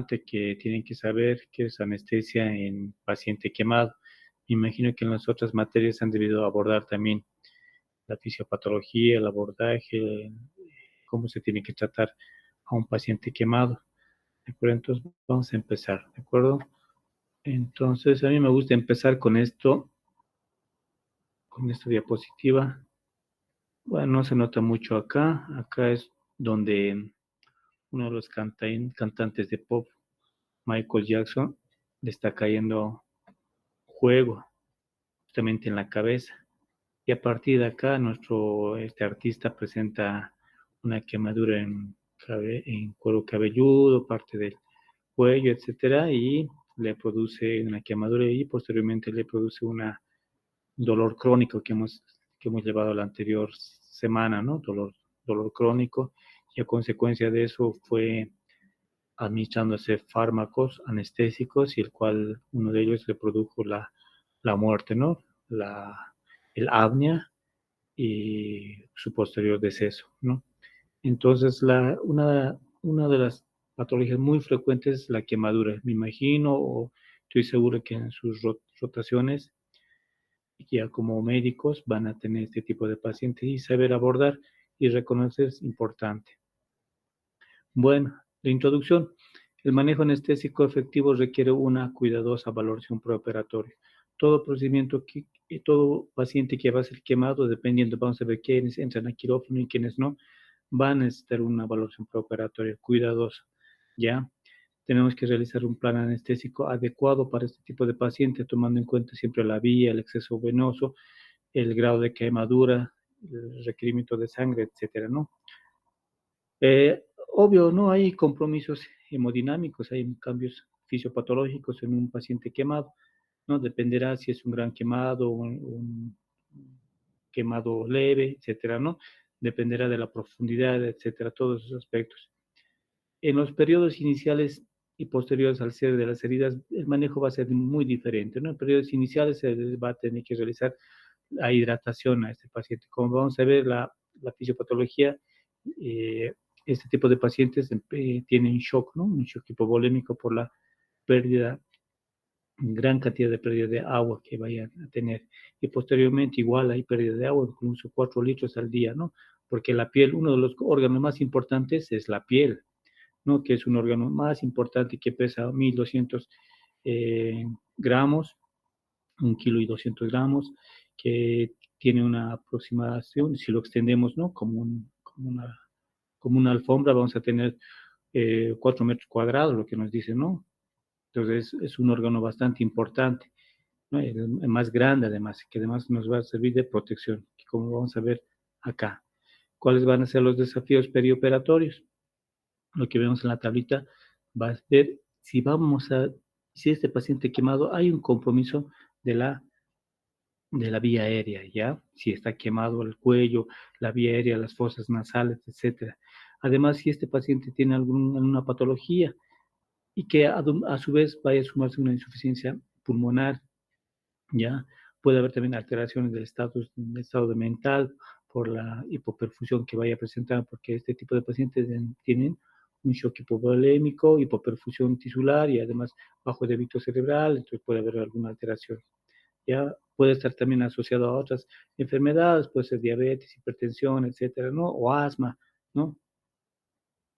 que tienen que saber qué es anestesia en paciente quemado. Me imagino que en las otras materias han debido abordar también la fisiopatología, el abordaje, cómo se tiene que tratar a un paciente quemado. ¿De acuerdo? Entonces vamos a empezar, ¿de acuerdo? Entonces a mí me gusta empezar con esto, con esta diapositiva. Bueno, no se nota mucho acá. Acá es donde uno de los cantantes de pop, Michael Jackson, le está cayendo fuego justamente en la cabeza. Y a partir de acá, este artista presenta una quemadura en cuero cabelludo, parte del cuello, etcétera, y le produce una quemadura y posteriormente le produce un dolor crónico que hemos llevado la anterior semana, ¿no? Dolor crónico, y a consecuencia de eso fue administrándose fármacos anestésicos y el cual uno de ellos le produjo la muerte, ¿no? El apnea y su posterior deceso, ¿no? Entonces, una de las patologías muy frecuentes es la quemadura. Me imagino o estoy seguro que en sus rotaciones, ya como médicos, van a tener este tipo de pacientes y saber abordar y reconocer es importante. Bueno, la introducción. El manejo anestésico efectivo requiere una cuidadosa valoración preoperatoria. Todo procedimiento, todo paciente que va a ser quemado, dependiendo, vamos a ver quiénes entran a quirófano y quiénes no, van a necesitar una valoración preoperatoria cuidadosa, ¿ya? Tenemos que realizar un plan anestésico adecuado para este tipo de paciente, tomando en cuenta siempre la vía, el exceso venoso, el grado de quemadura, el requerimiento de sangre, etcétera, ¿no? Obvio, no hay compromisos hemodinámicos, hay cambios fisiopatológicos en un paciente quemado, ¿no? Dependerá si es un gran quemado, un quemado leve, etcétera, ¿no? Dependerá de la profundidad, etcétera, todos esos aspectos. En los periodos iniciales y posteriores al cierre de las heridas, el manejo va a ser muy diferente, ¿no? En periodos iniciales se va a tener que realizar la hidratación a este paciente. Como vamos a ver, la fisiopatología, eh, este tipo de pacientes tienen shock, ¿no? Un shock hipovolémico por la pérdida, gran cantidad de pérdida de agua que vayan a tener. Y posteriormente igual hay pérdida de agua, incluso 4 litros al día, ¿no? Porque la piel, uno de los órganos más importantes es la piel, ¿no? Que es un órgano más importante que pesa 1200 gramos, 1,2 kg, que tiene una aproximación, si lo extendemos, ¿no? Como una alfombra, vamos a tener 4 metros cuadrados, lo que nos dice, ¿no? Entonces es un órgano bastante importante, ¿no? El más grande además, que además nos va a servir de protección, como vamos a ver acá. ¿Cuáles van a ser los desafíos perioperatorios? Lo que vemos en la tablita va a ver si este paciente quemado hay un compromiso de la vía aérea, ¿ya? Si está quemado el cuello, la vía aérea, las fosas nasales, etcétera. Además, si este paciente tiene alguna patología y que a su vez vaya a sumarse una insuficiencia pulmonar, ¿ya? Puede haber también alteraciones del estado de mental por la hipoperfusión que vaya a presentar, porque este tipo de pacientes tienen un shock hipovolémico, hipoperfusión tisular y además bajo débito cerebral, entonces puede haber alguna alteración. Ya puede estar también asociado a otras enfermedades, puede ser diabetes, hipertensión, etcétera, ¿no? O asma, ¿no?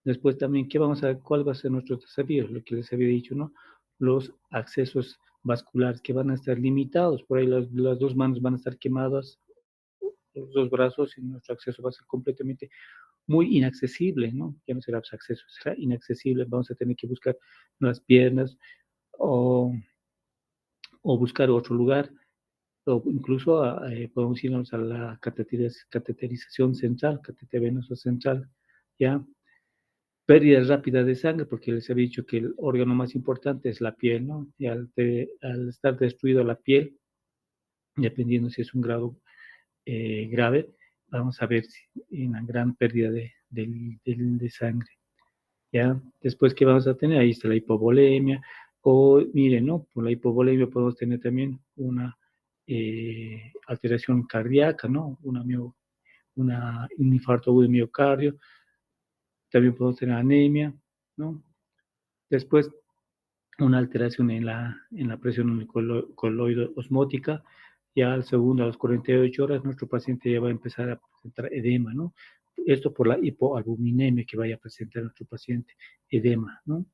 Después también, ¿cuál va a ser nuestro desafío? Lo que les había dicho, ¿no? Los accesos vasculares que van a estar limitados, por ahí las dos manos van a estar quemadas, los dos brazos y nuestro acceso va a ser completamente muy inaccesible, ¿no? Ya no será acceso, será inaccesible, vamos a tener que buscar las piernas o, o buscar otro lugar o incluso podemos irnos a la cateterización central, catéter venoso central, ¿ya? Pérdida rápida de sangre, porque les había dicho que el órgano más importante es la piel, ¿no? Y al estar destruida la piel, dependiendo si es un grado grave, vamos a ver una gran pérdida de sangre, ¿ya? Después, ¿qué vamos a tener? Ahí está la hipovolemia, o miren, ¿no? Por la hipovolemia podemos tener también una alteración cardíaca, ¿no? Un infarto agudo de miocardio, también podemos tener anemia, ¿no? Después, una alteración en la presión coloide osmótica. Ya al segundo, a las 48 horas, nuestro paciente ya va a empezar a presentar edema, ¿no? Esto por la hipoalbuminemia que vaya a presentar nuestro paciente, edema, ¿no?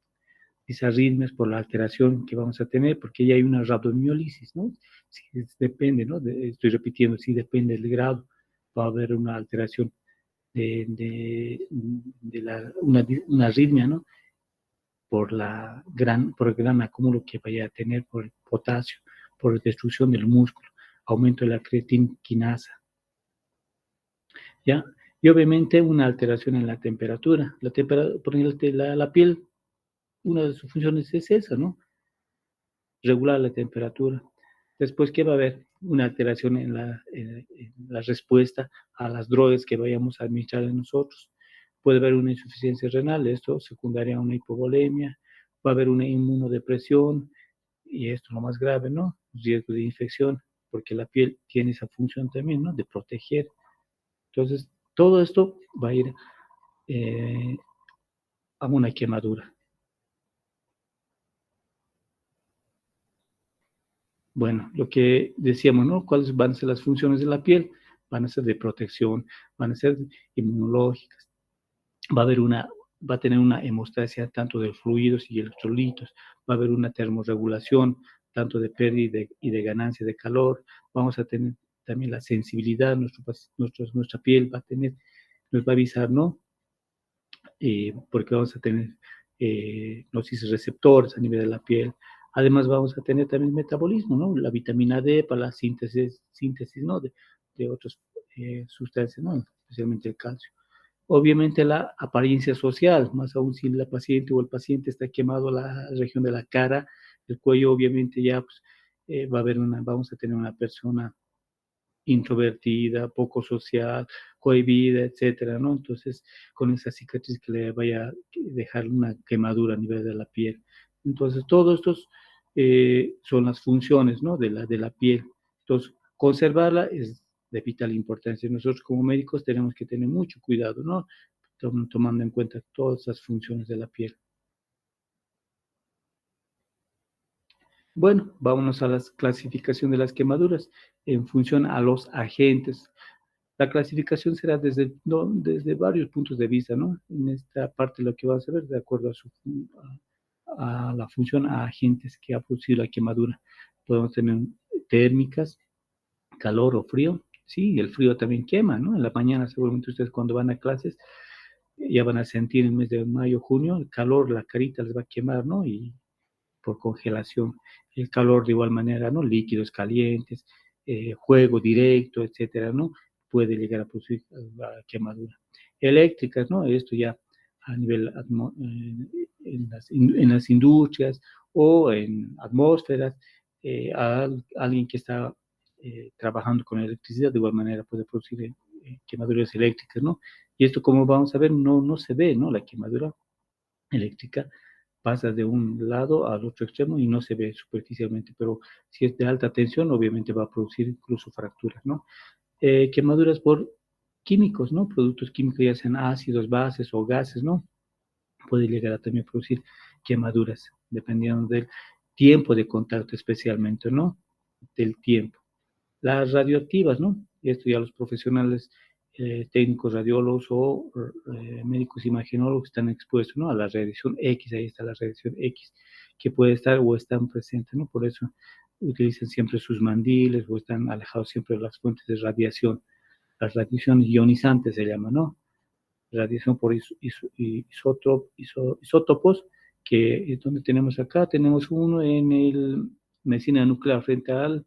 Esas arritmias por la alteración que vamos a tener, porque ya hay una rabdomiólisis, ¿no? Si depende, ¿no? Estoy repitiendo, si depende del grado, va a haber una alteración una arritmia, ¿no? Por el gran acúmulo que vaya a tener por el potasio, por la destrucción del músculo, aumento de la creatinquinasa, ¿ya? Y obviamente una alteración en la temperatura. Por ejemplo, la piel, una de sus funciones es esa, ¿no? Regular la temperatura. Después, ¿qué va a haber? Una alteración en la respuesta a las drogas que vayamos a administrar en nosotros. Puede haber una insuficiencia renal, esto secundaria a una hipovolemia, va a haber una inmunodepresión, y esto es lo más grave, ¿no? Riesgo de infección, porque la piel tiene esa función también, ¿no? De proteger. Entonces, todo esto va a ir eh, a una quemadura. Bueno, lo que decíamos, ¿no? ¿Cuáles van a ser las funciones de la piel? Van a ser de protección, van a ser inmunológicas. Va a haber va a tener una hemostasia tanto de fluidos y electrolitos. Va a haber una termorregulación tanto de pérdida y de ganancia de calor. Vamos a tener también la sensibilidad, nuestra piel va a tener, nos va a avisar, ¿no? Porque vamos a tener receptores a nivel de la piel. Además vamos a tener también metabolismo, ¿no? La vitamina D para la síntesis ¿no? De otras sustancias, ¿no? Especialmente el calcio. Obviamente la apariencia social, más aún si la paciente o el paciente está quemado la región de la cara, el cuello, obviamente ya pues, vamos a tener una persona introvertida, poco social, cohibida, etcétera, ¿no? Entonces, con esa cicatriz que le vaya a dejar una quemadura a nivel de la piel. Entonces, todos estos son las funciones, ¿no? De la piel. Entonces, conservarla es de vital importancia. Nosotros como médicos tenemos que tener mucho cuidado, ¿no? Tomando en cuenta todas esas funciones de la piel. Bueno, vámonos a la clasificación de las quemaduras en función a los agentes. La clasificación será desde, no, desde varios puntos de vista, ¿no? En esta parte lo que vas a ver de acuerdo a la función a agentes que ha producido la quemadura. Podemos tener térmicas, calor o frío. Sí, el frío también quema, ¿no? En la mañana seguramente ustedes cuando van a clases ya van a sentir en el mes de mayo, junio, el calor, la carita les va a quemar, ¿no? Y por congelación. El calor de igual manera, ¿no? Líquidos calientes, juego directo, etcétera, ¿no? Puede llegar a producir la quemadura. Eléctricas, ¿no? Esto ya a nivel en las industrias o en atmósferas, a alguien que está trabajando con electricidad de igual manera puede producir quemaduras eléctricas, ¿no? Y esto, como vamos a ver, no se ve, ¿no? La quemadura eléctrica pasa de un lado al otro extremo y no se ve superficialmente, pero si es de alta tensión, obviamente va a producir incluso fracturas, ¿no? Quemaduras por químicos, ¿no? Productos químicos, ya sean ácidos, bases o gases, ¿no? Puede llegar a también producir quemaduras, dependiendo del tiempo de contacto especialmente, ¿no? Del tiempo. Las radioactivas, ¿no? Esto ya los profesionales técnicos radiólogos o médicos imagenólogos están expuestos, ¿no? A la radiación X, ahí está la radiación X, que puede estar o están presentes, ¿no? Por eso utilizan siempre sus mandiles o están alejados siempre de las fuentes de radiación. Las radiaciones ionizantes se llaman, ¿no? Radiación por isótopos, que es donde tenemos acá, tenemos uno en el medicina nuclear frente al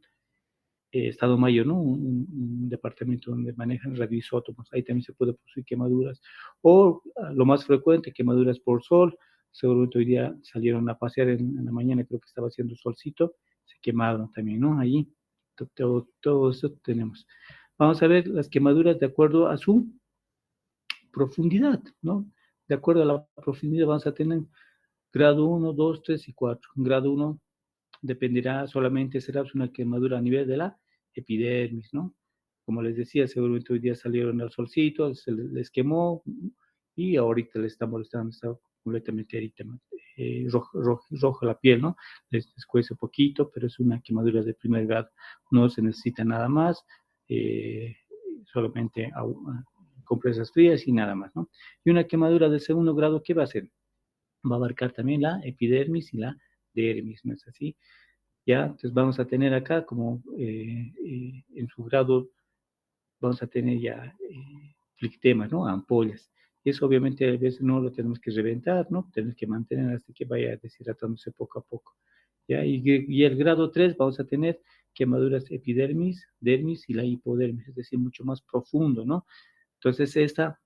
Estado Mayor, ¿no? Un departamento donde manejan radioisótopos. Ahí también se puede producir quemaduras. O lo más frecuente, quemaduras por sol. Seguramente hoy día salieron a pasear en la mañana, creo que estaba haciendo solcito, se quemaron también, ¿no? Allí. Todo eso tenemos. Vamos a ver las quemaduras de acuerdo a su profundidad, ¿no? De acuerdo a la profundidad vamos a tener grado 1, 2, 3 y 4. Grado 1 dependerá solamente, será una quemadura a nivel de la epidermis, ¿no? Como les decía, seguramente hoy día salieron al solcito, se les quemó y ahorita les está molestando, está completamente roja la piel, ¿no? Les cuece poquito, pero es una quemadura de primer grado. No se necesita nada más, solamente compresas frías y nada más, ¿no? Y una quemadura de segundo grado, ¿qué va a hacer? Va a abarcar también la epidermis y la dermis, ¿no es así? Ya, entonces vamos a tener acá como en su grado vamos a tener ya flictemas, ¿no? Ampollas. Y eso obviamente a veces no lo tenemos que reventar, ¿no? Tenemos que mantener hasta que vaya deshidratándose poco a poco. ¿Ya? Y el grado 3 vamos a tener quemaduras epidermis, dermis y la hipodermis, es decir, mucho más profundo, ¿no? Entonces esta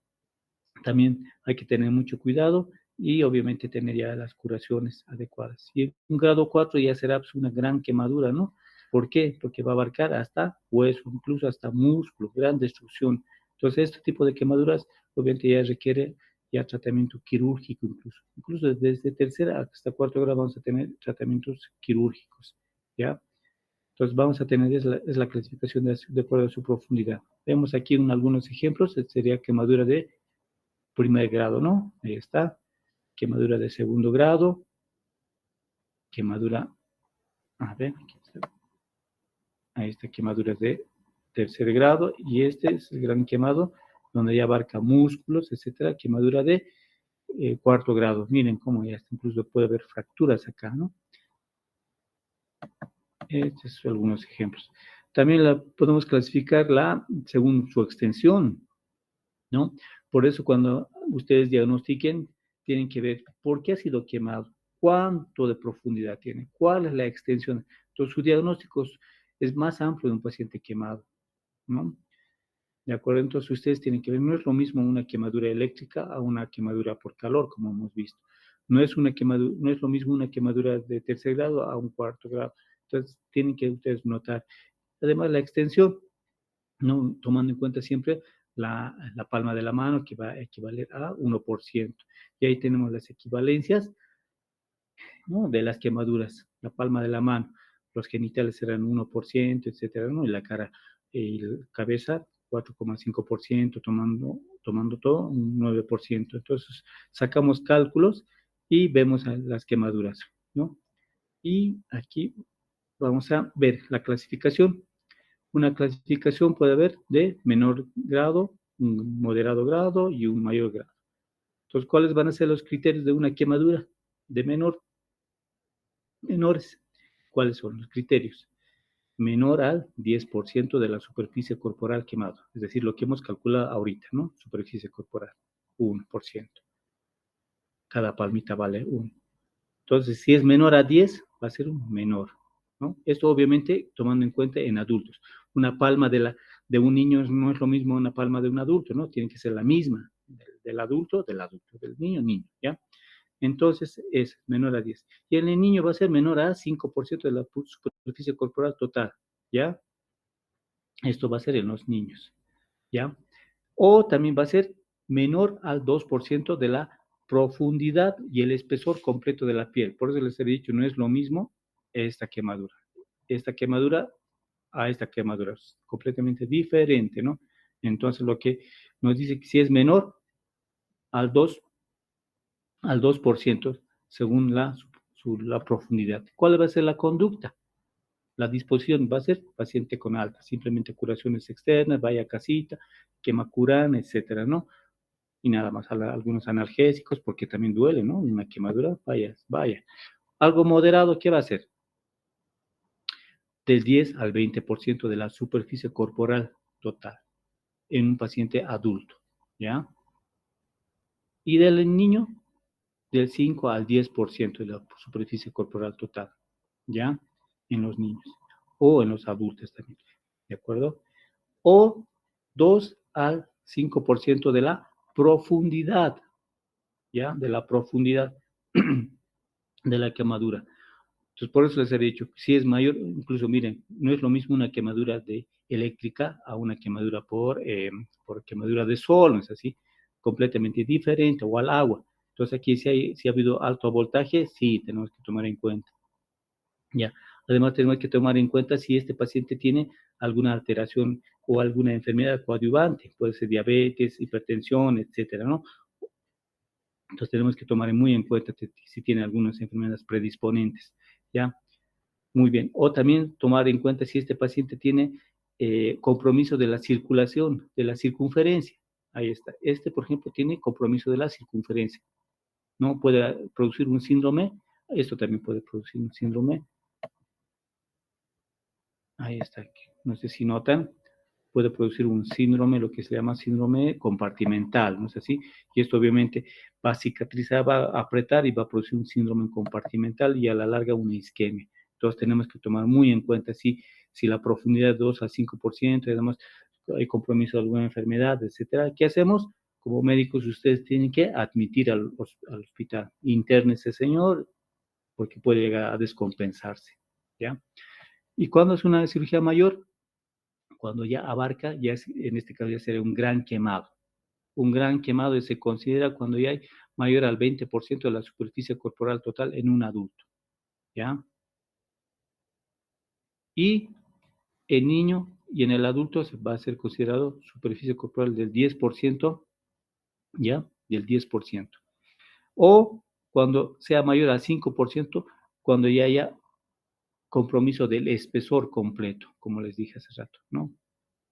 también hay que tener mucho cuidado y obviamente tener ya las curaciones adecuadas. Y un grado 4 ya será pues, una gran quemadura, ¿no? ¿Por qué? Porque va a abarcar hasta hueso, incluso hasta músculo, gran destrucción. Entonces, este tipo de quemaduras obviamente ya requiere ya tratamiento quirúrgico incluso. Incluso desde tercera hasta cuarto grado vamos a tener tratamientos quirúrgicos, ¿ya? Entonces vamos a tener, es la clasificación de acuerdo a su profundidad. Vemos aquí algunos ejemplos, sería quemadura de primer grado, ¿no? Ahí está. Quemadura de segundo grado. Quemadura, a ver, aquí está. Ahí está, quemaduras de tercer grado. Y este es el gran quemado, donde ya abarca músculos, etcétera. Quemadura de cuarto grado. Miren cómo ya está, incluso puede haber fracturas acá, ¿no? Estos son algunos ejemplos. También la podemos clasificarla según su extensión, ¿no? Por eso cuando ustedes diagnostiquen, tienen que ver por qué ha sido quemado, cuánto de profundidad tiene, cuál es la extensión. Entonces, su diagnóstico es más amplio de un paciente quemado, ¿no? ¿De acuerdo? Entonces, ustedes tienen que ver, no es lo mismo una quemadura eléctrica a una quemadura por calor, como hemos visto. No es no es lo mismo una quemadura de tercer grado a un cuarto grado. Entonces, tienen que ustedes notar. Además, la extensión, ¿no? Tomando en cuenta siempre la palma de la mano, que va a equivaler a 1%. Y ahí tenemos las equivalencias, ¿no? De las quemaduras. La palma de la mano, los genitales serán 1%, etcétera, ¿no? Y la cara y la cabeza, 4,5%, tomando todo, un 9%. Entonces, sacamos cálculos y vemos las quemaduras, ¿no? Y aquí vamos a ver la clasificación. Una clasificación puede haber de menor grado, un moderado grado y un mayor grado. Entonces, ¿cuáles van a ser los criterios de una quemadura de menores? ¿Cuáles son los criterios? Menor al 10% de la superficie corporal quemado, es decir, lo que hemos calculado ahorita, ¿no? Superficie corporal, 1%. Cada palmita vale 1. Entonces, si es menor a 10, va a ser un menor, ¿no? Esto obviamente tomando en cuenta en adultos. Una palma de un niño no es lo mismo una palma de un adulto, ¿no? Tiene que ser la misma del adulto, del niño, ¿ya? Entonces es menor a 10. Y en el niño va a ser menor a 5% de la superficie corporal total, ¿ya? Esto va a ser en los niños, ¿ya? O también va a ser menor al 2% de la profundidad y el espesor completo de la piel. Por eso les he dicho, no es lo mismo esta quemadura. Esta quemadura a esta quemadura es completamente diferente, ¿no? Entonces lo que nos dice que si es menor al 2% según la profundidad. ¿Cuál va a ser la conducta? La disposición va a ser paciente con alta, simplemente curaciones externas, vaya a casita, quema curán, etcétera, ¿no? Y nada más algunos analgésicos porque también duele, ¿no? Una quemadura, vaya. Algo moderado, ¿qué va a hacer? Del 10 al 20% de la superficie corporal total en un paciente adulto, ¿ya? Y del niño, del 5 al 10% de la superficie corporal total, ¿ya? En los niños o en los adultos también, ¿de acuerdo? O 2 al 5% de la profundidad, ¿ya? De la profundidad de la quemadura. Entonces, por eso les he dicho, si es mayor, incluso miren, no es lo mismo una quemadura eléctrica a una quemadura por quemadura de sol, ¿no es así? Completamente diferente, o al agua. Entonces, aquí si ha habido alto voltaje, sí, tenemos que tomar en cuenta. Ya. Además, tenemos que tomar en cuenta si este paciente tiene alguna alteración o alguna enfermedad coadyuvante, puede ser diabetes, hipertensión, etcétera, ¿no? Entonces tenemos que tomar muy en cuenta si tiene algunas enfermedades predisponentes, ¿ya? Muy bien. O también tomar en cuenta si este paciente tiene compromiso de la circulación, de la circunferencia. Ahí está. Este, por ejemplo, tiene compromiso de la circunferencia. ¿No? Puede producir un síndrome. Esto también puede producir un síndrome. Ahí está. No sé si notan. Puede producir un síndrome, lo que se llama síndrome compartimental, ¿no es así? Y esto obviamente va a cicatrizar, va a apretar y va a producir un síndrome compartimental y a la larga una isquemia. Entonces tenemos que tomar muy en cuenta si la profundidad es 2 al 5%, y además hay compromiso de alguna enfermedad, etcétera. ¿Qué hacemos? Como médicos ustedes tienen que admitir al hospital. Interne ese señor porque puede llegar a descompensarse, ¿ya? ¿Y cuándo es una cirugía mayor? Cuando ya abarca, ya es, en este caso ya sería un gran quemado. Un gran quemado se considera cuando ya hay mayor al 20% de la superficie corporal total en un adulto, ¿ya? Y en niño y en el adulto se va a ser considerado superficie corporal del 10%, ¿ya? Del 10%. O cuando sea mayor al 5%, cuando ya haya compromiso del espesor completo, como les dije hace rato, ¿no?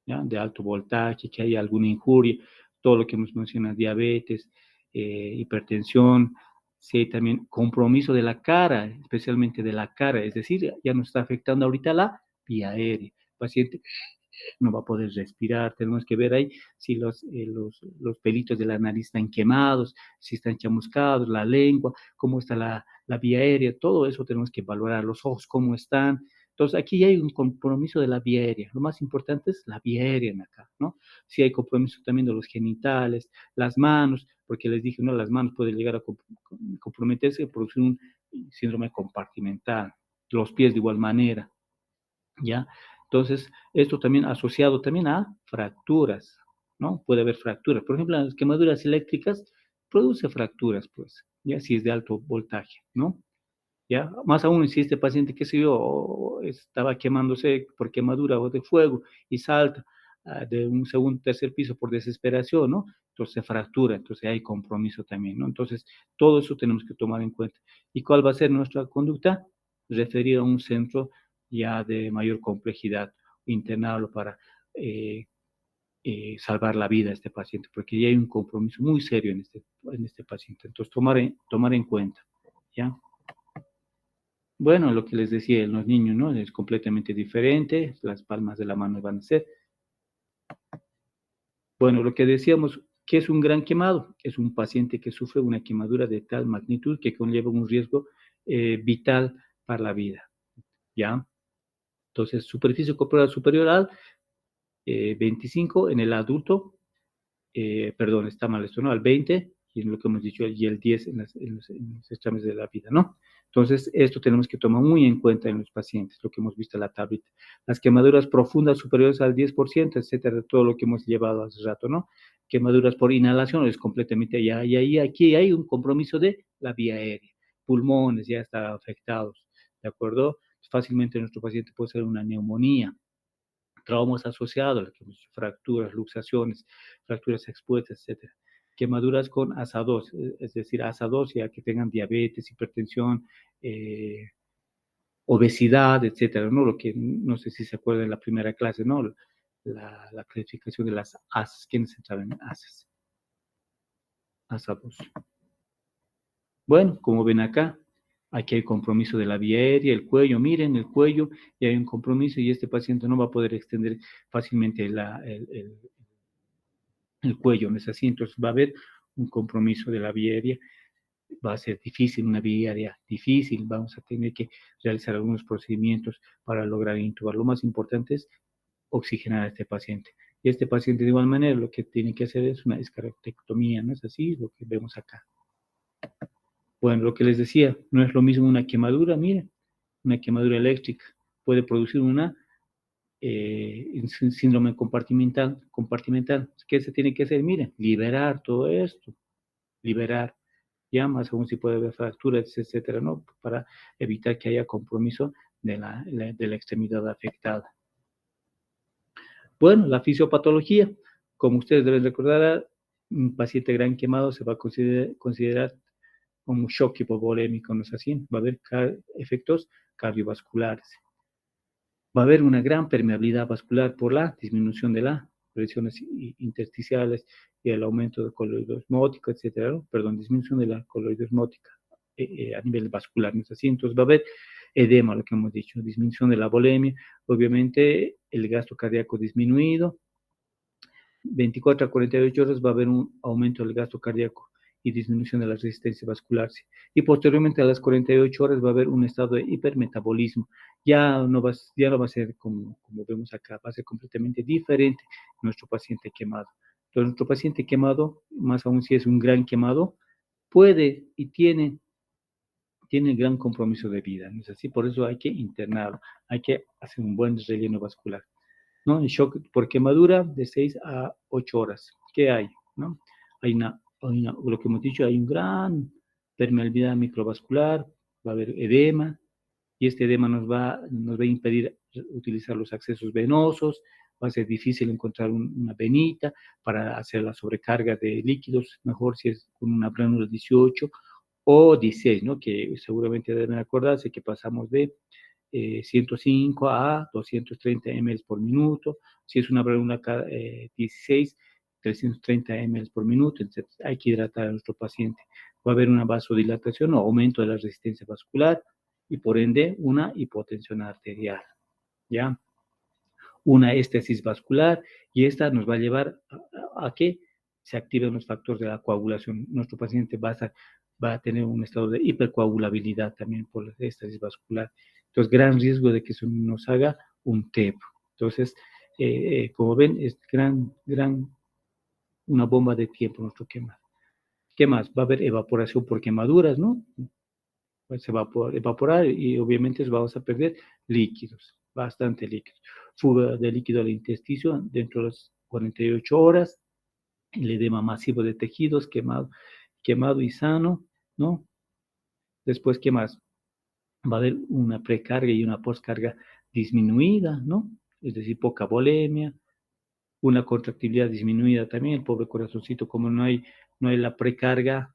¿Ya? De alto voltaje, que haya alguna injuria, todo lo que hemos mencionado, diabetes, hipertensión, si hay también compromiso de la cara, especialmente de la cara, es decir, ya nos está afectando ahorita la vía aérea. El paciente no va a poder respirar, tenemos que ver ahí si los pelitos de la nariz están quemados, si están chamuscados, la lengua, cómo está la vía aérea, todo eso tenemos que valorar, los ojos cómo están. Entonces, aquí ya hay un compromiso de la vía aérea. Lo más importante es la vía aérea en acá, ¿no? Si hay compromiso también de los genitales, las manos, porque les dije, no, las manos pueden llegar a comprometerse y producir un síndrome compartimental. Los pies de igual manera, ¿ya? Entonces, esto también asociado también a fracturas, ¿no? Puede haber fracturas. Por ejemplo, las quemaduras eléctricas produce fracturas, pues, ya si es de alto voltaje, ¿no? ¿Ya? Más aún si este paciente, qué sé yo, estaba quemándose por quemadura o de fuego y salta de un segundo, tercer piso por desesperación, ¿no? Entonces se fractura, entonces hay compromiso también, ¿no? Entonces, todo eso tenemos que tomar en cuenta. ¿Y cuál va a ser nuestra conducta? Referir a un centro ya de mayor complejidad, internarlo para eh, salvar la vida a este paciente, porque ya hay un compromiso muy serio en este paciente. Entonces, tomar en cuenta, ¿ya? Bueno, lo que les decía en los niños, ¿no? Es completamente diferente, las palmas de la mano van a ser. Bueno, lo que decíamos, ¿qué es un gran quemado? Es un paciente que sufre una quemadura de tal magnitud que conlleva un riesgo vital para la vida, ¿ya? Entonces, superficie corporal superior al 25 en el adulto, perdón, está mal esto, ¿no? Al 20, y en lo que hemos dicho, y el 10 en los exámenes de la vida, ¿no? Entonces, esto tenemos que tomar muy en cuenta en los pacientes, lo que hemos visto en la tablita. Las quemaduras profundas superiores al 10%, etcétera, todo lo que hemos llevado hace rato, ¿no? Quemaduras por inhalación es completamente ya, y ahí, aquí hay un compromiso de la vía aérea. Pulmones ya están afectados, ¿de acuerdo? Fácilmente nuestro paciente puede ser una neumonía, traumas asociados, fracturas, luxaciones, fracturas expuestas, etcétera. Quemaduras con ASA2, es decir, ASA2 ya que tengan diabetes, hipertensión, obesidad, etcétera, ¿no? Lo que no sé si se acuerdan en la primera clase, ¿no? La clasificación de las ASAs, ¿quiénes entraban en ASAs? ASA2. Bueno, como ven acá, aquí hay compromiso de la vía aérea, el cuello, miren el cuello, y hay un compromiso y este paciente no va a poder extender fácilmente el cuello, ¿no es así? Entonces va a haber un compromiso de la vía aérea, va a ser difícil, una vía aérea difícil, vamos a tener que realizar algunos procedimientos para lograr intubar. Lo más importante es oxigenar a este paciente. Y este paciente de igual manera lo que tiene que hacer es una escarectomía, ¿no es así? Lo que vemos acá. Bueno, lo que les decía, no es lo mismo una quemadura, miren, una quemadura eléctrica puede producir una síndrome compartimental. ¿Qué se tiene que hacer? Miren, liberar todo esto, liberar, ya más aún si puede haber fracturas, etcétera, ¿no? Para evitar que haya compromiso de la extremidad afectada. Bueno, la fisiopatología, como ustedes deben recordar, un paciente gran quemado se va a considerar como shock hipovolémico, ¿no es así? Va a haber efectos cardiovasculares. Va a haber una gran permeabilidad vascular por la disminución de las presiones intersticiales y el aumento de coloide osmótico, etcétera, ¿no? Perdón, disminución de la coloide osmótica a nivel vascular, ¿no es así? Entonces va a haber edema, lo que hemos dicho, disminución de la volemia, obviamente el gasto cardíaco disminuido, 24 a 48 horas va a haber un aumento del gasto cardíaco y disminución de la resistencia vascular. Y posteriormente a las 48 horas va a haber un estado de hipermetabolismo. Ya no va a ser como vemos acá, va a ser completamente diferente nuestro paciente quemado. Entonces, nuestro paciente quemado, más aún si es un gran quemado, puede y tiene gran compromiso de vida, ¿no es así? Por eso hay que internarlo, hay que hacer un buen relleno vascular. ¿No? El shock por quemadura de 6 a 8 horas. ¿Qué hay? ¿No? Lo que hemos dicho, hay un gran permeabilidad microvascular, va a haber edema, y este edema nos va a impedir utilizar los accesos venosos, va a ser difícil encontrar una venita para hacer la sobrecarga de líquidos, mejor si es con una plánula 18 o 16, ¿no? Que seguramente deben acordarse que pasamos de 105 a 230 ml por minuto. Si es una válvula 16, 330 ml por minuto. Entonces hay que hidratar a nuestro paciente. Va a haber una vasodilatación o aumento de la resistencia vascular y por ende una hipotensión arterial. ¿Ya? Una estesis vascular y esta nos va a llevar a que se activen los factores de la coagulación. Nuestro paciente va a tener un estado de hipercoagulabilidad también por la estesis vascular. Entonces, gran riesgo de que eso nos haga un TEP. Entonces, como ven, es una bomba de tiempo nuestro quemado. ¿Qué más? Va a haber evaporación por quemaduras, ¿no? Pues se va a evaporar y obviamente vamos a perder líquidos, bastante líquidos. Fuga de líquido al intestino dentro de las 48 horas, el edema masivo de tejidos quemado y sano, ¿no? Después, ¿qué más? Va a haber una precarga y una postcarga disminuida, ¿no? Es decir, poca volemia, una contractibilidad disminuida también, el pobre corazoncito, como no hay la precarga,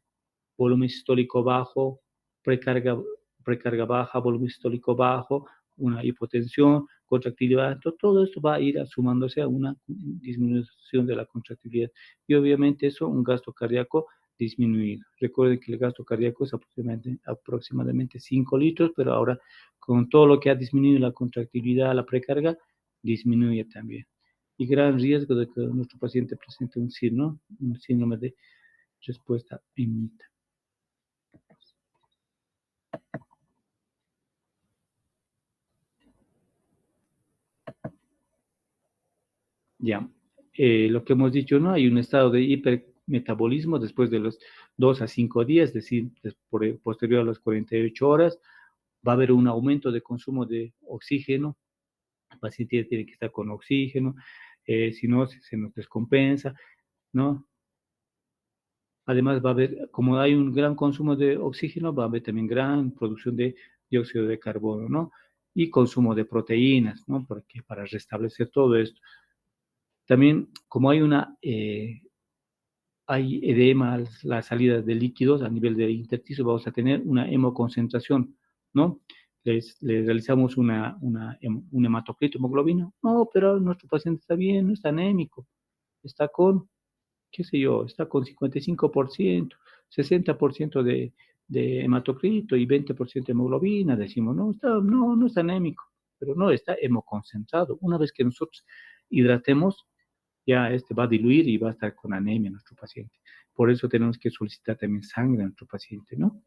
volumen sistólico bajo, precarga, precarga baja, volumen sistólico bajo, una hipotensión, contractilidad, todo esto va a ir sumándose a una disminución de la contractilidad y obviamente eso un gasto cardíaco disminuido. Recuerden que el gasto cardíaco es aproximadamente 5 litros, pero ahora con todo lo que ha disminuido la contractilidad, la precarga, disminuye también. Y gran riesgo de que nuestro paciente presente un síndrome de respuesta inmita. Ya, lo que hemos dicho, ¿no? Hay un estado de hipermetabolismo después de los 2 a 5 días, es decir, posterior a las 48 horas, va a haber un aumento de consumo de oxígeno, el paciente tiene que estar con oxígeno, si no, se nos descompensa, ¿no? Además va a haber, como hay un gran consumo de oxígeno, va a haber también gran producción de dióxido de carbono, ¿no? Y consumo de proteínas, ¿no? Porque para restablecer todo esto. También, como hay edema, la salida de líquidos a nivel de intersticio, vamos a tener una hemoconcentración, ¿no? Les realizamos un hematocrito, hemoglobina. No, pero nuestro paciente está bien, no está anémico, está con, qué sé yo, está con 55%, 60% de hematocrito y 20% de hemoglobina, decimos, no está anémico, pero no está hemoconcentrado. Una vez que nosotros hidratemos, ya este va a diluir y va a estar con anemia nuestro paciente. Por eso tenemos que solicitar también sangre a nuestro paciente, ¿no?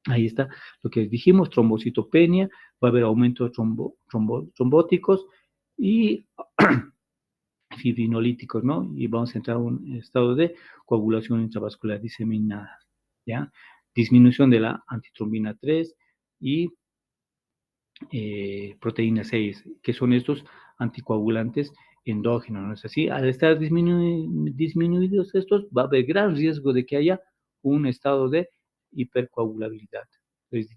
Ahí está lo que dijimos, trombocitopenia, va a haber aumento de trombóticos y fibrinolíticos, ¿no? Y vamos a entrar a un estado de coagulación intravascular diseminada, ¿ya? Disminución de la antitrombina 3 y proteína 6, que son estos anticoagulantes endógenos, ¿no es así? Al estar disminuidos estos, va a haber gran riesgo de que haya un estado de hipercoagulabilidad. Les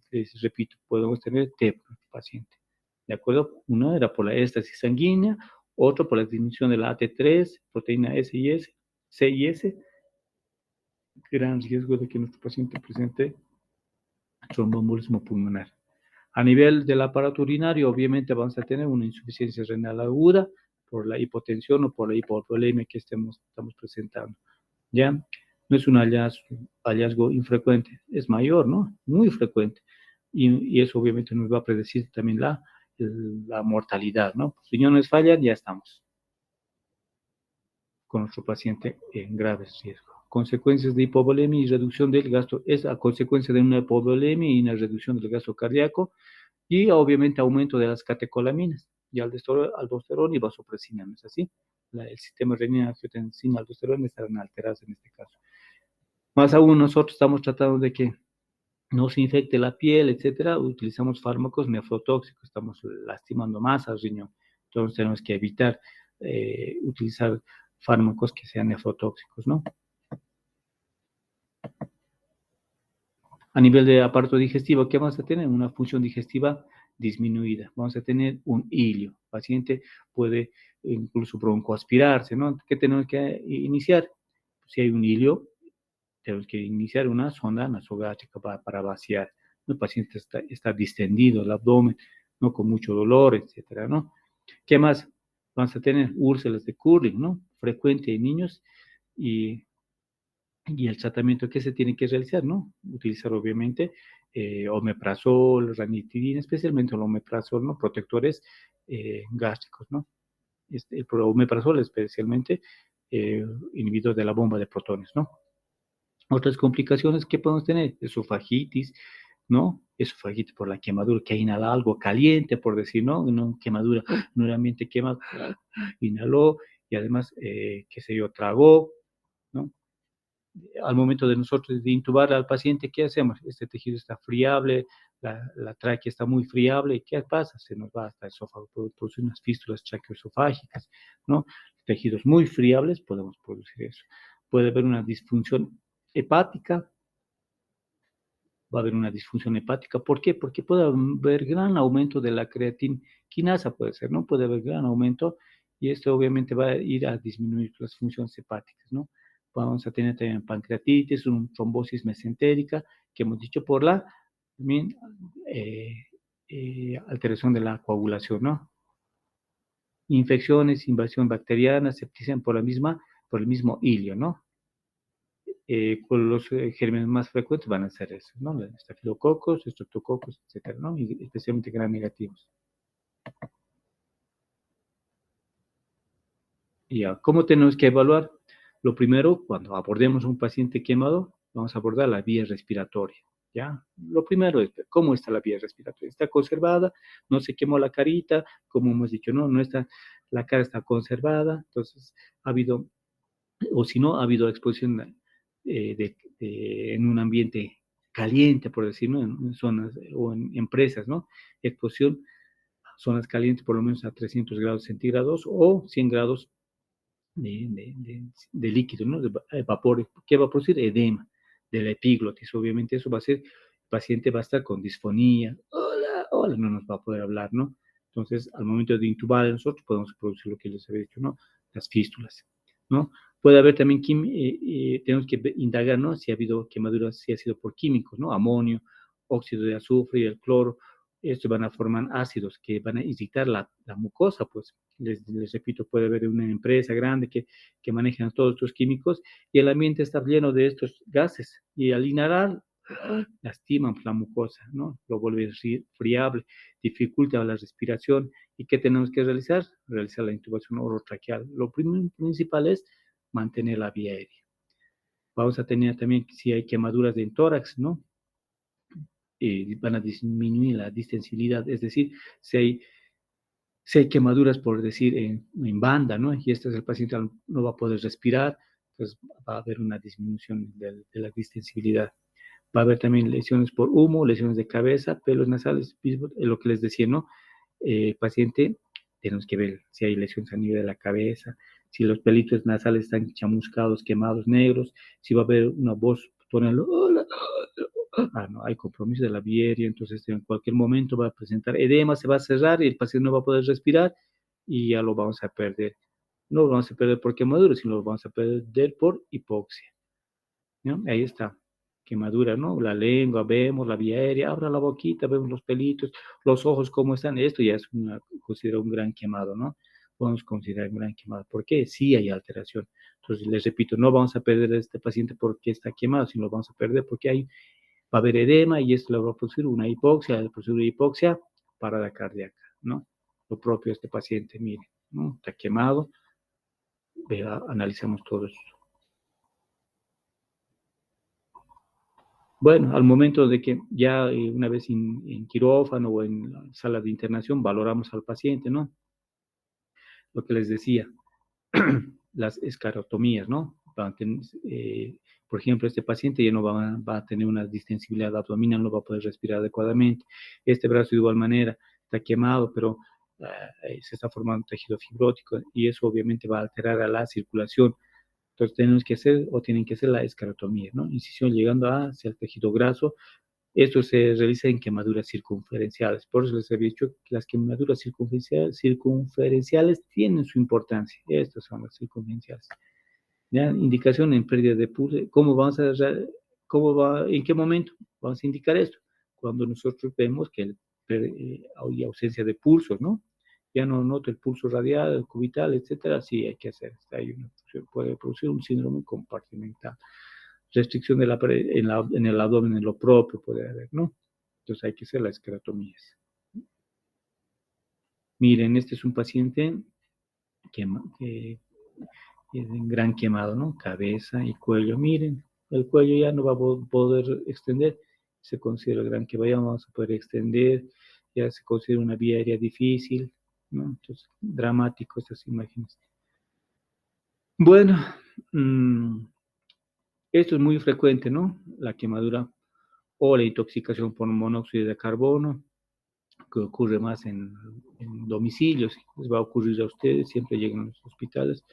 repito, podemos tener TEP en el paciente, ¿de acuerdo? Uno era por la éstasis sanguínea, otro por la disminución de la AT3, proteína S y S, C y S, gran riesgo de que nuestro paciente presente tromboembolismo pulmonar. A nivel del aparato urinario, obviamente vamos a tener una insuficiencia renal aguda por la hipotensión o por la hipovolemia que estamos presentando. ¿Ya? No es un hallazgo infrecuente, es mayor, ¿no? Muy frecuente. Y eso obviamente nos va a predecir también la mortalidad, ¿no? Riñones fallan, ya estamos con nuestro paciente en graves riesgos. Consecuencias de hipovolemia y reducción del gasto, es a consecuencia de una hipovolemia y una reducción del gasto cardíaco y obviamente aumento de las catecolaminas y aldosterona y vasopresina, ¿no es así? El sistema renina, angiotensina, aldosterona estarán alterados en este caso. Más aún, nosotros estamos tratando de que no se infecte la piel, etcétera, utilizamos fármacos nefrotóxicos, estamos lastimando más al riñón. Entonces tenemos que evitar utilizar fármacos que sean nefrotóxicos, ¿no? A nivel de aparato digestivo, ¿qué vamos a tener? Una función digestiva disminuida. Vamos a tener un hilio. El paciente puede incluso broncoaspirarse, ¿no? ¿Qué tenemos que iniciar? Si hay un hilio, tenemos que iniciar una sonda nasogástrica para vaciar. El paciente está distendido, el abdomen, ¿no? Con mucho dolor, etcétera, ¿no? ¿Qué más? Vamos a tener úlceras de Curling, ¿no? Frecuente en niños y el tratamiento que se tiene que realizar, ¿no? Utilizar obviamente omeprazol, ranitidina, especialmente el omeprazol, ¿no? Protectores gástricos, ¿no? El omeprazol especialmente inhibidor de la bomba de protones, ¿no? Otras complicaciones que podemos tener, esofagitis, ¿no? Esofagitis por la quemadura, que inhala algo caliente, por decir, ¿no? Una quemadura en un ambiente quemado, inhaló y además, qué sé yo, tragó, ¿no? Al momento de nosotros de intubar al paciente, ¿qué hacemos? Este tejido está friable, la tráquea está muy friable, ¿qué pasa? Se nos va hasta el esófago, puede producir unas fístulas traqueoesofágicas, ¿no? Tejidos muy friables podemos producir eso. Puede haber una disfunción hepática, va a haber una disfunción hepática. ¿Por qué? Porque puede haber gran aumento de la creatinquinasa, puede ser, ¿no? Puede haber gran aumento y esto obviamente va a ir a disminuir las funciones hepáticas, ¿no? Vamos a tener también pancreatitis, una trombosis mesentérica, que hemos dicho por la también, eh, alteración de la coagulación, ¿no? Infecciones, invasión bacteriana, septicemia por el mismo hilio, ¿no? Con los gérmenes más frecuentes van a ser esos, ¿no? Los estafilococos, estreptococos, etcétera, ¿no? Y especialmente gran negativos. Y ya, ¿cómo tenemos que evaluar? Lo primero, cuando abordemos a un paciente quemado, vamos a abordar la vía respiratoria, ¿ya? Lo primero es, ¿cómo está la vía respiratoria? ¿Está conservada? ¿No se quemó la carita? Como hemos dicho, ¿no? No está, la cara está conservada, entonces ha habido o si no, ha habido exposición en un ambiente caliente, por decirlo, en zonas o en empresas, ¿no? Exposición a zonas calientes por lo menos a 300 grados centígrados o 100 grados de líquido, ¿no? De vapor. ¿Qué va a producir? Edema de la epiglotis. Obviamente eso va a ser, el paciente va a estar con disfonía. Hola, hola, no nos va a poder hablar, ¿no? Entonces, al momento de intubar nosotros podemos producir lo que les había dicho, ¿no? Las fístulas, ¿no? Puede haber también, tenemos que indagar, ¿no? Si ha habido quemaduras, si ha sido por químicos, ¿no? Amonio, óxido de azufre y el cloro. Estos van a formar ácidos que van a irritar la mucosa, pues. Les repito, puede haber una empresa grande que maneja todos estos químicos y el ambiente está lleno de estos gases y al inhalar lastiman la mucosa, ¿no? Lo vuelve friable, dificulta la respiración. ¿Y qué tenemos que realizar? Realizar la intubación orotraqueal. Lo principal es mantener la vía aérea. Vamos a tener también, si hay quemaduras de tórax, ¿no? Van a disminuir la distensibilidad, es decir, si hay quemaduras, por decir, en banda, ¿no? Y este es el paciente no va a poder respirar, pues va a haber una disminución de la distensibilidad. Va a haber también lesiones por humo, lesiones de cabeza, pelos nasales, lo que les decía, ¿no? Paciente, tenemos que ver si hay lesiones a nivel de la cabeza, si los pelitos nasales están chamuscados, quemados, negros, si va a haber una voz tonal, hola, no, hay compromiso de la vía aérea, entonces en cualquier momento va a presentar edema, se va a cerrar y el paciente no va a poder respirar y ya lo vamos a perder. No lo vamos a perder por quemadura, sino lo vamos a perder por hipoxia. ¿no? Ahí está, quemadura, ¿no? La lengua, vemos la vía aérea, abra la boquita, vemos los pelitos, los ojos, cómo están. Esto ya es considera un gran quemado, ¿no? Podemos considerar un gran quemado. ¿Por qué? Sí hay alteración. Entonces, les repito, no vamos a perder a este paciente porque está quemado, sino lo vamos a perder porque va a haber edema y esto le va a producir una hipoxia, le produce una hipoxia, parada cardíaca, ¿no? Lo propio de este paciente, mire, ¿no? Está quemado, vea, analizamos todo esto. Bueno, al momento de que ya una vez en quirófano o en la sala de internación valoramos al paciente, ¿no? Lo que les decía, las escarotomías, ¿no? Por ejemplo, este paciente ya no va a tener una distensibilidad abdominal, no va a poder respirar adecuadamente. Este brazo de igual manera está quemado, pero se está formando tejido fibrótico y eso obviamente va a alterar a la circulación. Entonces tenemos que hacer o tienen que hacer la escarotomía, ¿no? Incisión llegando hacia el tejido graso. Esto se realiza en quemaduras circunferenciales. Por eso les había dicho que las quemaduras circunferenciales tienen su importancia. Estas son las circunferenciales. ¿Ya? Indicación en pérdida de pulso. ¿En qué momento vamos a indicar esto? Cuando nosotros vemos que hay ausencia de pulsos, ¿no? Ya no noto el pulso radial, el cubital, etcétera. Sí, hay que hacer. Puede producir un síndrome compartimental. Restricción de la pared, en el abdomen, en lo propio puede haber, ¿no? Entonces hay que hacer las esclerotomías. Miren, este es un paciente que en gran quemado, ¿no? Cabeza y cuello. Miren, el cuello ya no va a poder extender. Se considera gran quemado, ya no vamos a poder extender. Ya se considera una vía aérea difícil, ¿no? Entonces, dramático estas imágenes. Bueno, esto es muy frecuente, ¿no? La quemadura o la intoxicación por monóxido de carbono, que ocurre más en domicilios, les va a ocurrir a ustedes, siempre llegan a los hospitales,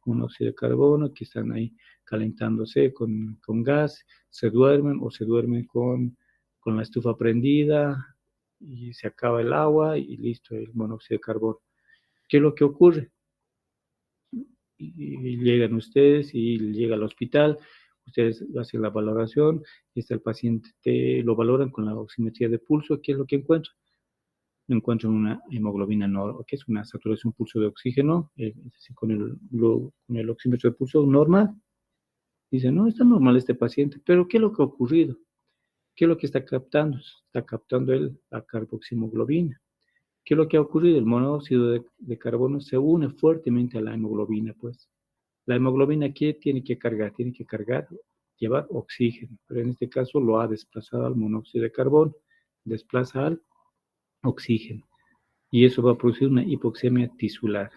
monóxido de carbono, que están ahí calentándose con gas, se duermen o se duermen con la estufa prendida y se acaba el agua y listo, el monóxido de carbono. ¿Qué es lo que ocurre? Y llegan ustedes y llega al hospital, ustedes hacen la valoración, y está el paciente, lo valoran con la oximetría de pulso, ¿qué es lo que encuentran? Encuentran una hemoglobina normal, que es una saturación pulso de oxígeno, es decir, con el oxímetro de pulso normal. Dice, no, está normal este paciente, pero ¿qué es lo que ha ocurrido? ¿Qué es lo que está captando? Está captando la carboxihemoglobina. ¿Qué es lo que ha ocurrido? El monóxido de carbono se une fuertemente a la hemoglobina, pues. La hemoglobina, ¿qué tiene que cargar? Tiene que cargar, llevar oxígeno, pero en este caso lo ha desplazado al monóxido de carbono, desplaza al oxígeno. Y eso va a producir una hipoxemia tisular,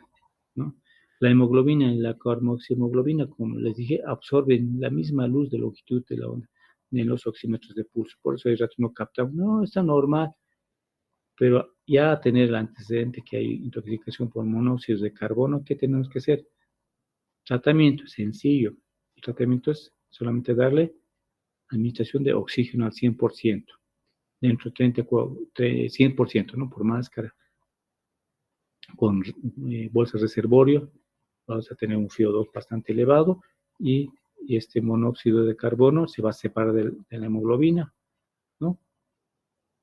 ¿no? La hemoglobina y la carboxihemoglobina, como les dije, absorben la misma luz de longitud de la onda en los oxímetros de pulso. Por eso hay rato no captamos, no, está normal, pero ya tener el antecedente que hay intoxicación por monóxidos de carbono, ¿qué tenemos que hacer? Tratamiento sencillo. El tratamiento es solamente darle administración de oxígeno al 100%, dentro de 100%, ¿no? Por máscara, con bolsas reservorio, vamos a tener un FiO2 bastante elevado y este monóxido de carbono se va a separar de la hemoglobina, ¿no?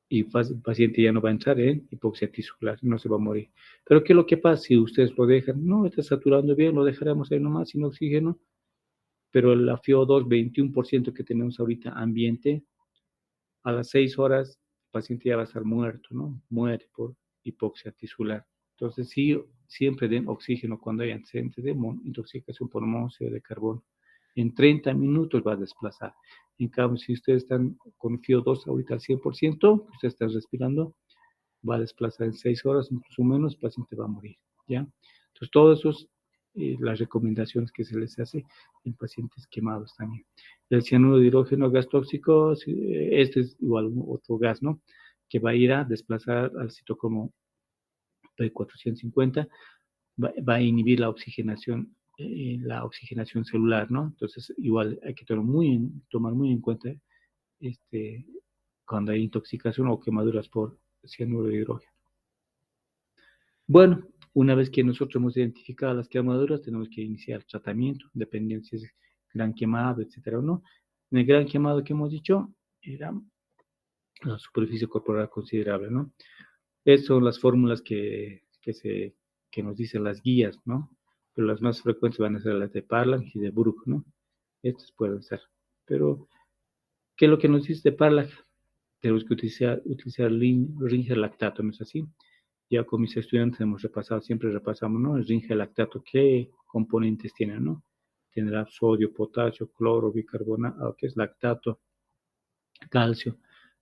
Y el paciente ya no va a entrar en hipoxia tisular, no se va a morir. Pero ¿qué es lo que pasa si ustedes lo dejan? No, está saturando bien, lo dejaremos ahí nomás sin oxígeno, pero la FiO2, 21% que tenemos ahorita ambiente, a las 6 horas el paciente ya va a estar muerto, ¿no? Muere por hipoxia tisular. Entonces, sí, siempre den oxígeno cuando hay antecedentes de intoxicación por monóxido de carbono. En 30 minutos va a desplazar. En cambio, si ustedes están con FiO2 ahorita al 100%, ustedes están respirando, va a desplazar en 6 horas, incluso menos, el paciente va a morir, ¿ya? Entonces, todo eso es las recomendaciones que se les hace en pacientes quemados también. El cianuro de hidrógeno, gas tóxico, este es igual otro gas, ¿no? Que va a ir a desplazar al citocromo P450, va a inhibir la oxigenación celular, ¿no? Entonces, igual hay que tomar muy en cuenta este, cuando hay intoxicación o quemaduras por cianuro de hidrógeno. Bueno, una vez que nosotros hemos identificado las quemaduras, tenemos que iniciar tratamiento, dependiendo si es gran quemado, etcétera o no. En el gran quemado que hemos dicho, era la superficie corporal considerable, ¿no? Estas son las fórmulas que nos dicen las guías, ¿no? Pero las más frecuentes van a ser las de Parlan y de Brook, ¿no? Estas pueden ser. Pero, ¿qué es lo que nos dice de Parlan? Tenemos que utilizar Ringer lactato, ¿no es así? Ya con mis estudiantes hemos repasado, siempre repasamos, ¿no? El Ringer lactato, ¿qué componentes tiene, no? Tendrá sodio, potasio, cloro, bicarbonato, que es lactato, calcio,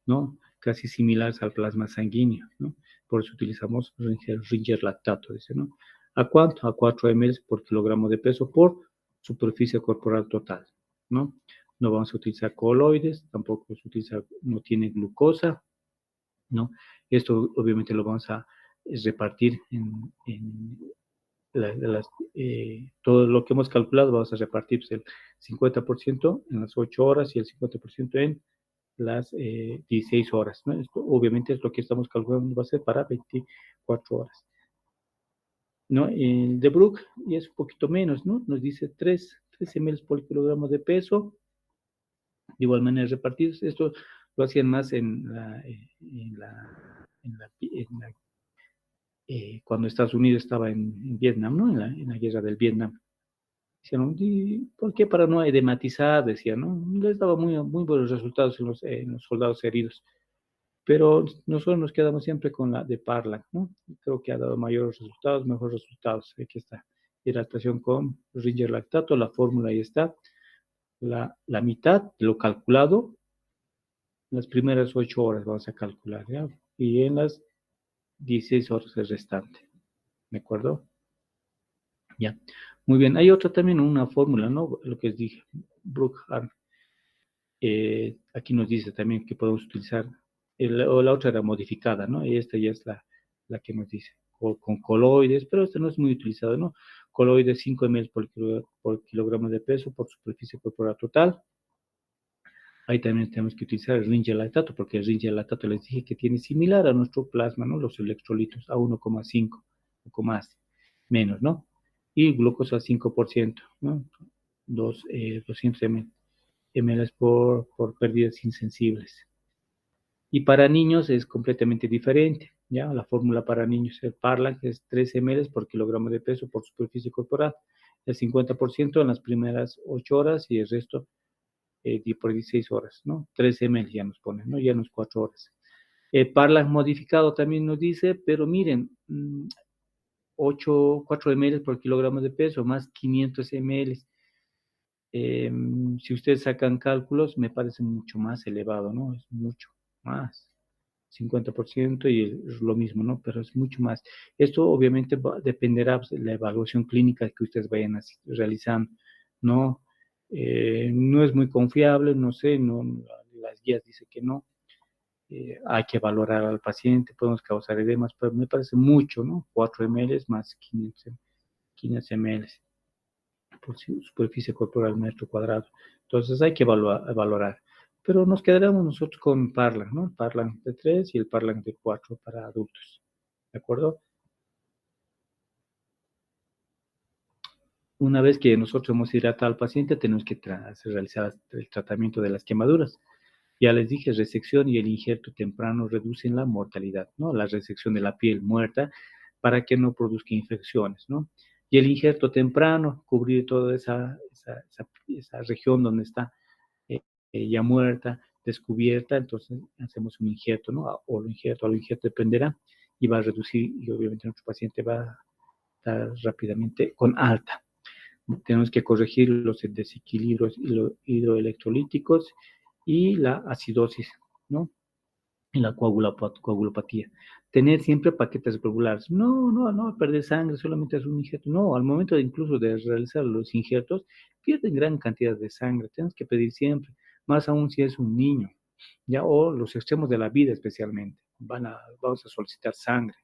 ¿no? Casi similares al plasma sanguíneo, ¿no? Por eso utilizamos Ringer lactato, dice, ¿no? ¿A cuánto? A 4 ml por kilogramo de peso por superficie corporal total, ¿no? No vamos a utilizar coloides, tampoco se utiliza, no tiene glucosa, ¿no? Esto obviamente lo vamos a repartir en todo lo que hemos calculado, vamos a repartir pues, el 50% en las 8 horas y el 50% en las 16 horas, ¿no? Esto obviamente es lo que estamos calculando, va a ser para 24 horas, ¿no? El de Brook ya es un poquito menos, ¿no? Nos dice 3 ml por kilogramo de peso, de igual manera repartidos. Esto lo hacían más cuando Estados Unidos estaba en Vietnam, ¿no? En la guerra del Vietnam. Decían, ¿por qué para no edematizar? Decían, ¿no? Les daba muy buenos resultados en los soldados heridos. Pero nosotros nos quedamos siempre con la de Parla, ¿no? Creo que ha dado mayores resultados, mejores resultados. Aquí está. Hidratación con Ringer lactato, la fórmula ahí está. La mitad de lo calculado, las primeras 8 horas vamos a calcular, ¿ya? Y en las 16 horas el restante, ¿de acuerdo? Ya. Muy bien. Hay otra también, una fórmula, ¿no? Lo que dije, Brookhart. Aquí nos dice también que podemos utilizar, o la otra era modificada, ¿no? Y esta ya es la que nos dice, con coloides, pero este no es muy utilizado, ¿no? Coloides 5 ml por kilogramo de peso por superficie corporal total. Ahí también tenemos que utilizar el Ringer lactato, porque el Ringer lactato les dije que tiene similar a nuestro plasma, ¿no? Los electrolitos a 1,5, un poco más, menos, ¿no? Y glucosa 5%, ¿no? 200 ml por pérdidas insensibles. Y para niños es completamente diferente, ¿ya? La fórmula para niños, el Parlag es 3 ml por kilogramo de peso por superficie corporal, el 50% en las primeras 8 horas y el resto por 16 horas, ¿no? 3 ml ya nos ponen, ¿no? Ya no es 4 horas. Parlag modificado también nos dice, pero miren, 4 ml por kilogramo de peso más 500 ml. Si ustedes sacan cálculos, me parece mucho más elevado, ¿no? Es mucho más. 50% y es lo mismo, ¿no? Pero es mucho más. Esto obviamente dependerá de la evaluación clínica que ustedes vayan realizando, ¿no? No es muy confiable, no sé, no, las guías dicen que no. Hay que valorar al paciente, podemos causar edemas, pero me parece mucho, ¿no? 4 ml más 500 ml por superficie corporal metro cuadrado. Entonces hay que valorar. Pero nos quedaremos nosotros con Parlan, ¿no? Parlan de 3 y el Parlan de 4 para adultos. ¿De acuerdo? Una vez que nosotros hemos hidratado al paciente, tenemos que realizar el tratamiento de las quemaduras. Ya les dije, resección y el injerto temprano reducen la mortalidad, ¿no? La resección de la piel muerta para que no produzca infecciones, ¿no? Y el injerto temprano, cubrir toda esa región donde está eh, ya muerta, descubierta, entonces hacemos un injerto, ¿no? O lo injerto dependerá y va a reducir, y obviamente nuestro paciente va a estar rápidamente con alta. Tenemos que corregir los desequilibrios hidroelectrolíticos y la acidosis, ¿no? Y la coagulopatía. Tener siempre paquetes regulares. No, perder sangre, solamente es un injerto. No, al momento incluso de realizar los injertos, pierden gran cantidad de sangre. Tenemos que pedir siempre, más aún si es un niño, ya, o los extremos de la vida especialmente. Vamos a solicitar sangre,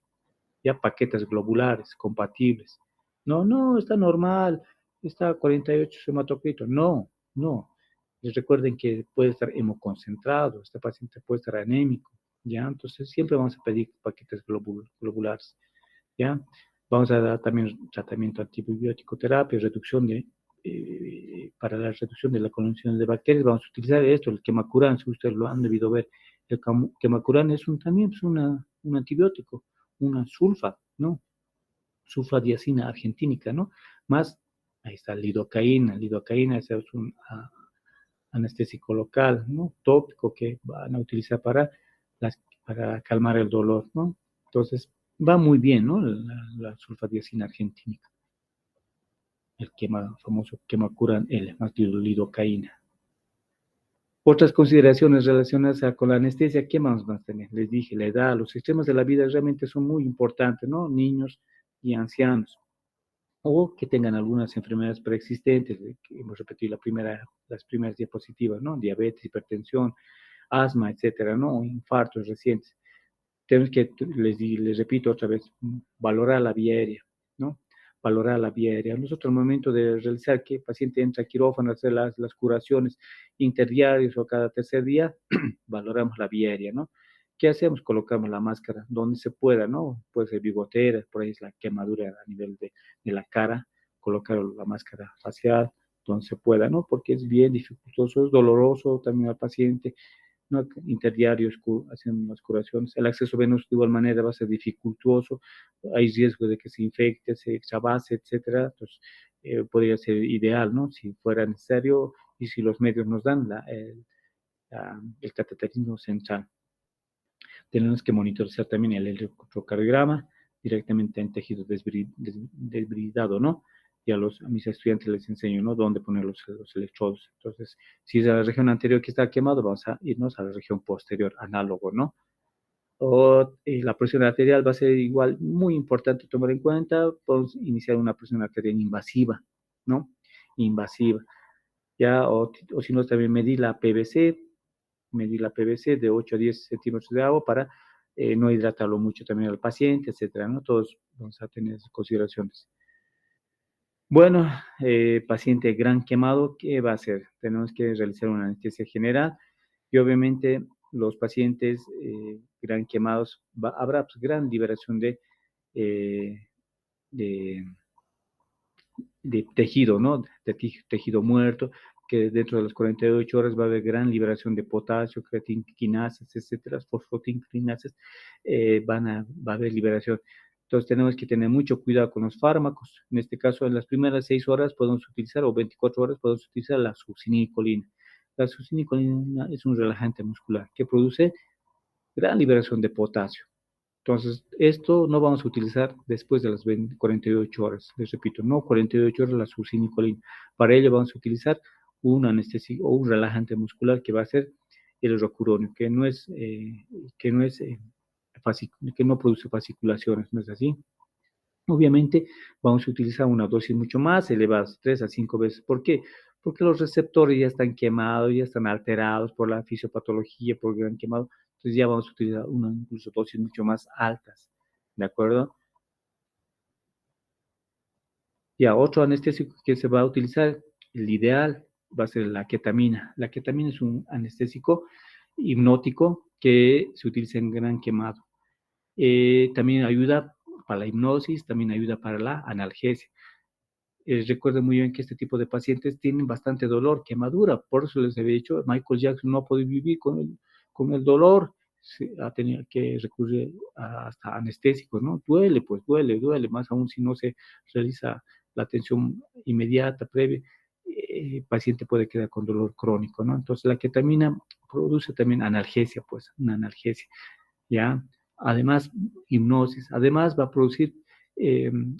ya paquetes globulares compatibles. No, está normal, está 48 hematocrito. No. Y recuerden que puede estar hemoconcentrado, este paciente puede estar anémico, ¿ya? Entonces siempre vamos a pedir paquetes globulares, ¿ya? Vamos a dar también tratamiento antibiótico terapia, reducción de para la reducción de la colonización de bacterias, vamos a utilizar esto, el quemacurán, si ustedes lo han debido ver. El quemacurán es también es un antibiótico, una sulfa, ¿no? Sulfadiazina argentínica, ¿no? Más, ahí está lidocaína. Lidocaína es un anestésico local, ¿no? Tópico que van a utilizar para calmar el dolor, ¿no? Entonces, va muy bien, ¿no? La sulfadiazina argentínica, el famoso quemacuran L, más lidocaína. Otras consideraciones relacionadas con la anestesia, ¿qué más van a tener? Les dije, la edad, los extremos de la vida realmente son muy importantes, ¿no? Niños y ancianos, o que tengan algunas enfermedades preexistentes, que hemos repetido las primeras diapositivas, ¿no? Diabetes, hipertensión, asma, etcétera, ¿no? O infartos recientes. Tenemos que, les repito otra vez, valorar la vía aérea, ¿no? Valorar la vía aérea. Nosotros al momento de realizar que el paciente entra a quirófano, hacer las curaciones interdiarias o cada tercer día, valoramos la vía aérea, ¿no? ¿Qué hacemos? Colocamos la máscara donde se pueda, ¿no? Puede ser bigotera, por ahí es la quemadura a nivel de la cara, colocar la máscara facial donde se pueda, ¿no? Porque es bien dificultoso, es doloroso también al paciente, ¿no? Interdiarios haciendo las curaciones. El acceso venoso de igual manera va a ser dificultoso, hay riesgo de que se infecte, se extravase, etcétera. Entonces, podría ser ideal, ¿no? Si fuera necesario y si los medios nos dan el cateterismo central. Tenemos que monitorizar también el electrocardiograma directamente en tejido desbridado, ¿no? Y a mis estudiantes les enseño, ¿no? Dónde poner los electrodos. Entonces, si es la región anterior que está quemado, vamos a irnos a la región posterior, análogo, ¿no? La presión arterial va a ser igual muy importante tomar en cuenta. Podemos iniciar una presión arterial invasiva, ¿no? Invasiva. Ya, o si no, también medir la PVC de 8 a 10 centímetros de agua para no hidratarlo mucho también al paciente, etcétera, ¿no? Todos vamos a tener esas consideraciones. Bueno, paciente gran quemado, ¿qué va a hacer? Tenemos que realizar una anestesia general y obviamente los pacientes gran quemados, habrá pues, gran liberación eh, de, de tejido, ¿no? De tejido muerto, que dentro de las 48 horas va a haber gran liberación de potasio, creatinquinasas, etcétera, fosfotinquinasas, va a haber liberación. Entonces tenemos que tener mucho cuidado con los fármacos. En este caso, en las primeras 6 horas podemos utilizar, o 24 horas podemos utilizar la succinicolina. La succinicolina es un relajante muscular que produce gran liberación de potasio. Entonces, esto no vamos a utilizar después de las 48 horas. Les repito, no 48 horas la succinicolina. Para ello vamos a utilizar un anestésico o un relajante muscular que va a ser el rocuronio, que no es que no produce fasciculaciones, ¿no es así? Obviamente vamos a utilizar una dosis mucho más elevada, 3 a 5 veces. ¿Por qué? Porque los receptores ya están quemados, ya están alterados por la fisiopatología, por el gran quemado. Entonces ya vamos a utilizar una incluso dosis mucho más altas. ¿De acuerdo? Ya, otro anestésico que se va a utilizar, el ideal, va a ser la ketamina. La ketamina es un anestésico hipnótico que se utiliza en gran quemado. También ayuda para la hipnosis, también ayuda para la analgesia. Recuerden muy bien que este tipo de pacientes tienen bastante dolor, quemadura, por eso les había dicho, Michael Jackson no ha podido vivir con el dolor, ha tenido que recurrir hasta anestésicos, ¿no? Duele, pues duele, más aún si no se realiza la atención inmediata, previa, el paciente puede quedar con dolor crónico, ¿no? Entonces la ketamina produce también analgesia, pues, una analgesia. ¿Ya? Además, hipnosis, además va a producir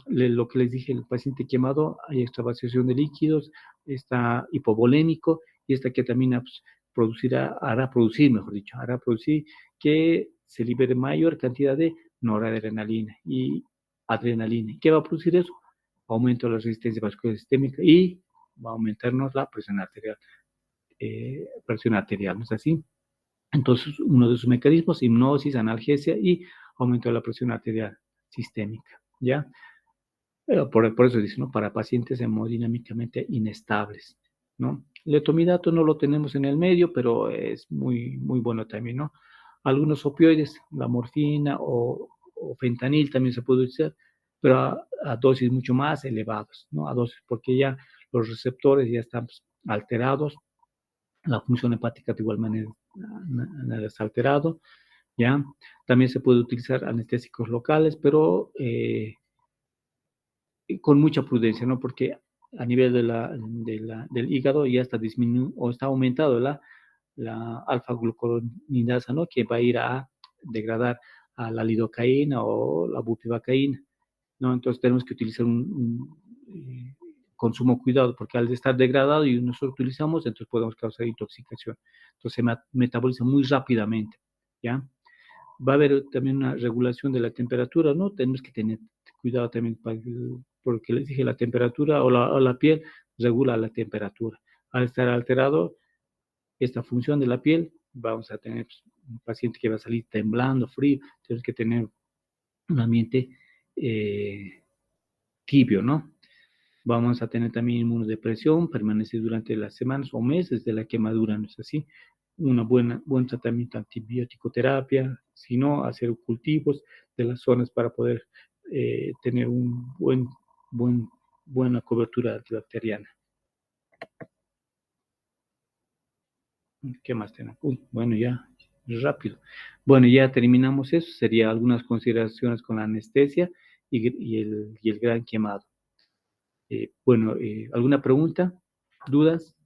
lo que les dije, el paciente quemado, hay extravasación de líquidos, está hipovolémico y esta ketamina pues, hará producir que se libere mayor cantidad de noradrenalina y adrenalina. ¿Qué va a producir eso? Aumento de la resistencia vascular sistémica y va a aumentarnos la presión arterial, ¿no es así? Entonces, uno de sus mecanismos, hipnosis, analgesia y aumento de la presión arterial sistémica, ¿ya? Pero por eso dice, ¿no? Para pacientes hemodinámicamente inestables, ¿no? El etomidato no lo tenemos en el medio, pero es muy, muy bueno también, ¿no? Algunos opioides, la morfina o fentanil también se puede utilizar, pero a dosis mucho más elevadas, ¿no? A dosis, porque ya los receptores ya están pues, alterados, la función hepática de igual manera está alterado, ¿ya? También se puede utilizar anestésicos locales, pero con mucha prudencia, ¿no? Porque a nivel del hígado ya está disminuido o está aumentado la alfa-glucoronidasa, ¿no? Que va a ir a degradar a la lidocaína o la bupivacaína, ¿no? Entonces tenemos que utilizar consumo cuidado, porque al estar degradado y nosotros utilizamos, entonces podemos causar intoxicación. Entonces se metaboliza muy rápidamente, ¿ya? Va a haber también una regulación de la temperatura, ¿no? Tenemos que tener cuidado también, porque les dije, la temperatura o la piel regula la temperatura. Al estar alterado esta función de la piel, vamos a tener pues, un paciente que va a salir temblando, frío, tenemos que tener un ambiente tibio, ¿no? Vamos a tener también inmunodepresión, permanece durante las semanas o meses de la quemadura, ¿no es así? Buen tratamiento antibiótico terapia, si no, hacer cultivos de las zonas para poder tener buen, buena cobertura antibacteriana. ¿Qué más tenemos? Bueno, ya, rápido. Bueno, ya terminamos eso. Sería algunas consideraciones con la anestesia y el gran quemado. Bueno, ¿alguna pregunta? ¿Dudas?